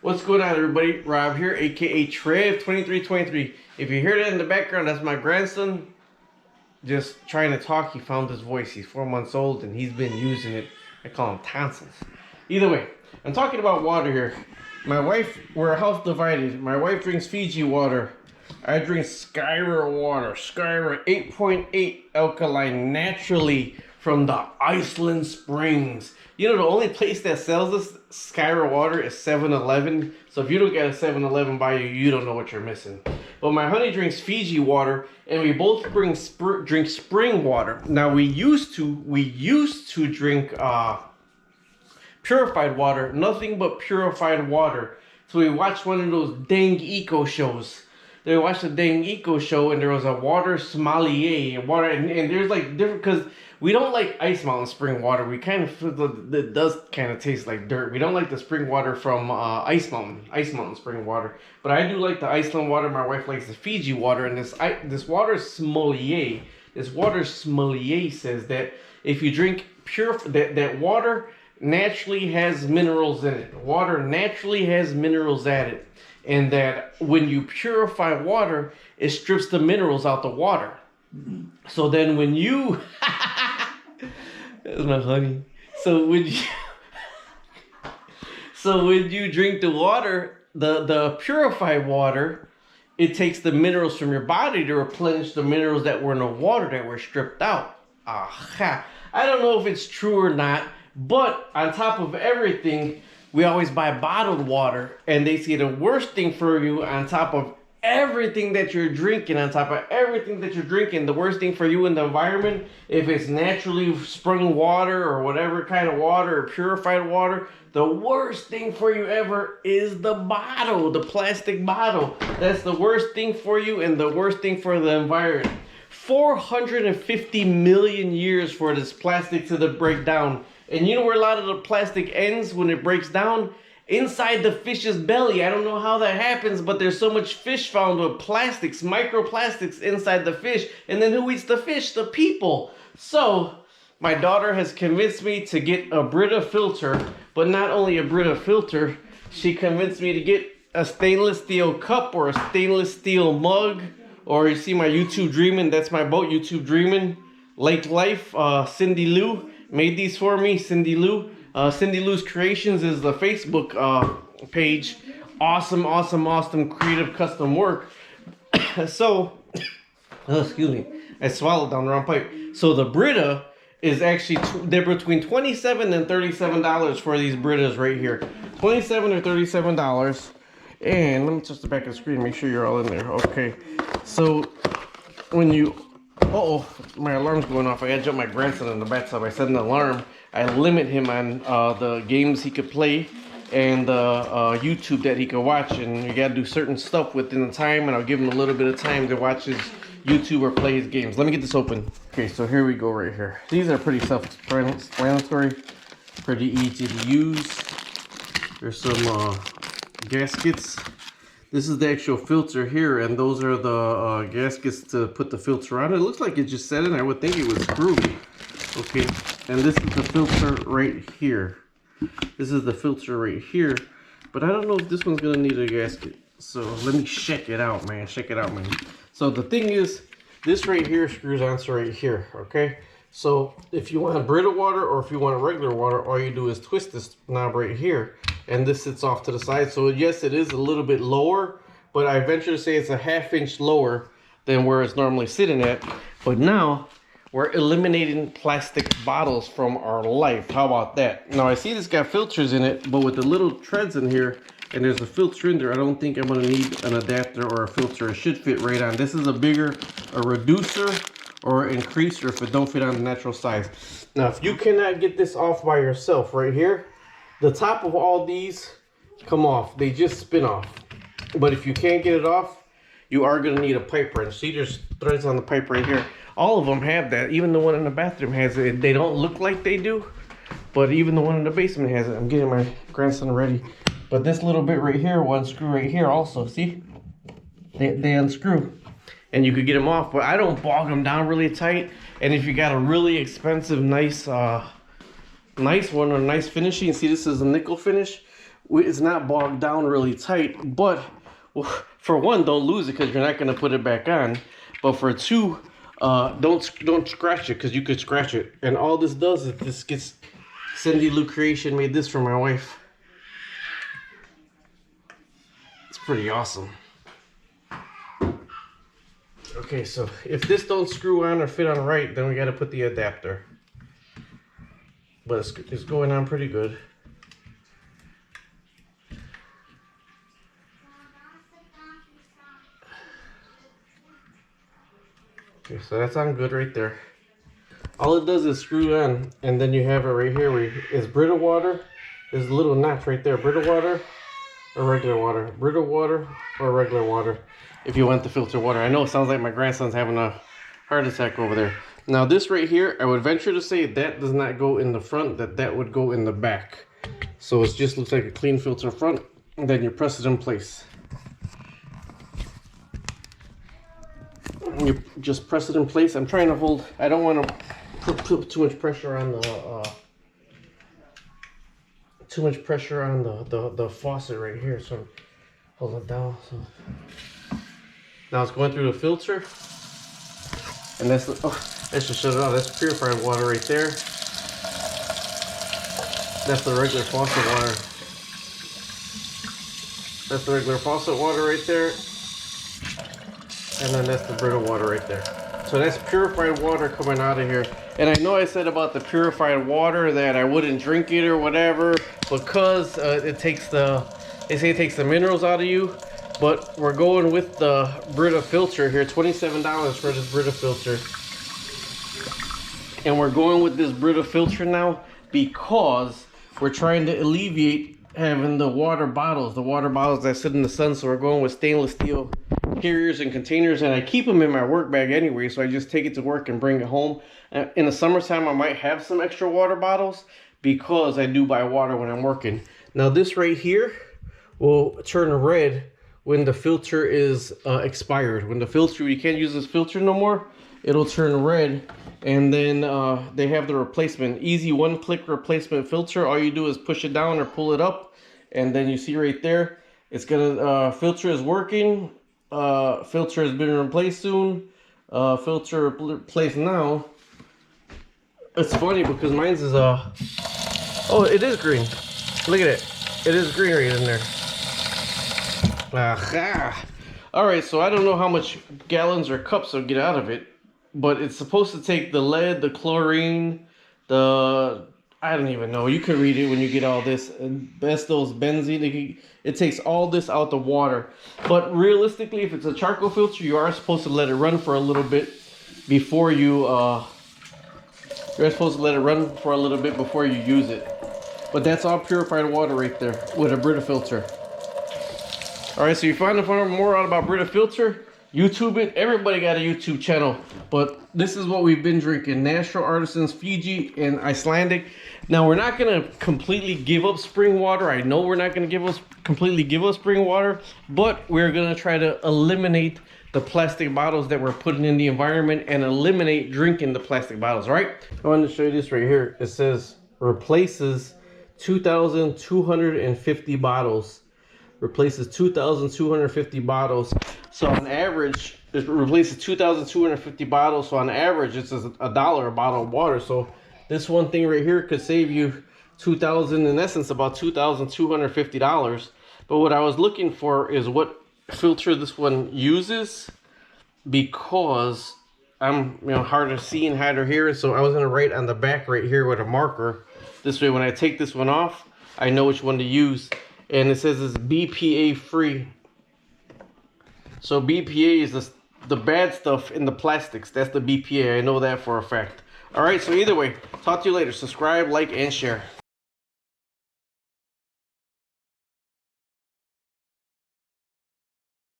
What's going on, everybody? Rob here, aka Trev2323. If you hear that in the background, that's my grandson just trying to talk. He found his voice. He's 4 months old and he's been using it. I call him tonsils. Either way, I'm talking about water here. My wife, we're house divided. My wife drinks Fiji water. I drink Skyra water. Skyra 8.8 alkaline naturally from the Iceland Springs. You know, the only place that sells this Skyra water is 7-Eleven. So if you don't get a 7-Eleven by you, you don't know what you're missing. But my honey drinks Fiji water, and we both drink spring water. Now we used to drink purified water, nothing but purified water. So we watched one of those dang eco shows. They watched the dang eco show, and there was a water sommelier, and there's like different, because we don't like Ice Mountain spring water. We kind of feel it does kind of taste like dirt. We don't like the spring water from Ice Mountain spring water. But I do like the Iceland water. My wife likes the Fiji water, and this water sommelier says that if you drink that water naturally has minerals in it. Water naturally has minerals at it. And that when you purify water, it strips the minerals out the water. So then when you... That's my honey. So when you drink the water, the purified water, it takes the minerals from your body to replenish the minerals that were in the water that were stripped out. Aha. I don't know if it's true or not, but on top of everything, we always buy bottled water, and they say the worst thing for you on top of everything that you're drinking, the worst thing for you in the environment, if it's naturally sprung water or whatever kind of water or purified water, the worst thing for you ever is the bottle, the plastic bottle. That's the worst thing for you and the worst thing for the environment. 450 million years for this plastic to break down. And you know where a lot of the plastic ends when it breaks down? Inside the fish's belly. I don't know how that happens, but there's so much fish found with plastics, microplastics inside the fish. And then who eats the fish? The people. So my daughter has convinced me to get a Brita filter, but not only a Brita filter, she convinced me to get a stainless steel cup or a stainless steel mug. Or you see my YouTube Dreamin', that's my boat, YouTube Dreamin'. Lake Life, Cindy Lou made these for me, Cindy Lou. Cindy Lou's Creations is the Facebook page. Awesome creative custom work. So, excuse me, I swallowed down the wrong pipe. So the Brita is actually, they're between $27 and $37 for these Britas right here. $27 or $37. And let me touch the back of the screen, make sure you're all in there. Okay, so when you, my alarm's going off. I gotta jump my grandson in the bathtub. I set an alarm. I limit him on the games he could play and YouTube that he could watch. And you gotta do certain stuff within the time, and I'll give him a little bit of time to watch his YouTube or play his games. Let me get this open. Okay, so here we go right here. These are pretty self-explanatory, pretty easy to use. There's some gaskets. This is the actual filter here, and those are the gaskets to put the filter on. It looks like it just set in. I would think it was screwed. Okay, and this is the filter right here. This is the filter right here, but I don't know if this one's gonna need a gasket. So let me check it out, man. Check it out, man. So the thing is, this right here screws onto right here. Okay, so if you want Brita water or if you want regular water, all you do is twist this knob right here, and this sits off to the side. So yes, it is a little bit lower, but I venture to say it's a ½ inch lower than where it's normally sitting at. But now we're eliminating plastic bottles from our life. How about that? Now I see this got filters in it, but with the little treads in here, and there's a filter in there, I don't think I'm gonna need an adapter or a filter. It should fit right on. This is a reducer or increaser if it don't fit on the natural size. Now if you cannot get this off by yourself right here, the top of all these come off. They just spin off. But if you can't get it off, you are going to need a pipe wrench. See, there's threads on the pipe right here. All of them have that. Even the one in the bathroom has it. They don't look like they do, but even the one in the basement has it. I'm getting my grandson ready. But this little bit right here will unscrew right here also. See? They unscrew. And you could get them off, but I don't bog them down really tight. And if you got a really expensive, nice one or nice finishing, see, this is a nickel finish. it's not bogged down really tight. But well, for one, don't lose it because you're not going to put it back on. But for two, don't scratch it because you could scratch it. And all this does is this gets, Cindy Lou Creation made this for my wife. It's pretty awesome. Okay, so if this don't screw on or fit on right, then we got to put the adapter. But it's going on pretty good. Okay, so that's on good right there. All it does is screw on, and then you have it right here where it's Brita water. There's a little notch right there. Brita water or regular water. Brita water or regular water. If you want the filter water. I know it sounds like my grandson's having a heart attack over there. Now this right here, I would venture to say that does not go in the front, that would go in the back. So it just looks like a clean filter front, and then you press it in place. You just press it in place. I'm trying to hold, I don't want to put too much pressure on the faucet right here, so hold it down. So now it's going through the filter, and that's the, let's just shut it off. That's purified water right there. That's the regular faucet water. That's the regular faucet water right there. And then that's the Brita water right there. So that's purified water coming out of here. And I know I said about the purified water that I wouldn't drink it or whatever because it takes the, they say it takes the minerals out of you. But we're going with the Brita filter here, $27 for this Brita filter. And we're going with this Brita filter now because we're trying to alleviate having the water bottles that sit in the sun. So we're going with stainless steel carriers and containers, and I keep them in my work bag anyway, so I just take it to work and bring it home. In the summertime, I might have some extra water bottles because I do buy water when I'm working. Now this right here will turn red when the filter is expired. When the filter, you can't use this filter no more, it'll turn red. And then they have the replacement, easy one-click replacement filter. All you do is push it down or pull it up, and then you see right there, it's gonna, filter is working. Filter has been replaced soon. Filter replaced now. It's funny because mine's is oh, it is green. Look at it. It is green right in there. Aha. All right, so I don't know how much gallons or cups will get out of it, but it's supposed to take the lead, the chlorine, the, I don't even know. You can read it when you get all this. Asbestos, benzene. It takes all this out the water. But realistically, if it's a charcoal filter, you are supposed to let it run for a little bit before you, you're supposed to let it run for a little bit before you use it. But that's all purified water right there with a Brita filter. All right, so you find more out about Brita filter, YouTube it. Everybody got a YouTube channel, but this is what we've been drinking: Natural Artisans Fiji and Icelandic. Now we're not gonna completely give up spring water. I know we're not gonna completely give up spring water, but we're gonna try to eliminate the plastic bottles that we're putting in the environment and eliminate drinking the plastic bottles. Right? I want to show you this right here. It says replaces 2,250 bottles. Replaces 2,250 bottles. So on average, it replaces 2,250 bottles. So on average, it's $1 a bottle of water. So this one thing right here could save you 2,000, in essence, about $2,250. But what I was looking for is what filter this one uses, because I'm hard to see and hard to hear. So I was gonna write on the back right here with a marker. This way, when I take this one off, I know which one to use. And it says it's BPA free. So BPA is the bad stuff in the plastics. That's the BPA. I know that for a fact. All right, so either way, talk to you later. Subscribe, like, and share.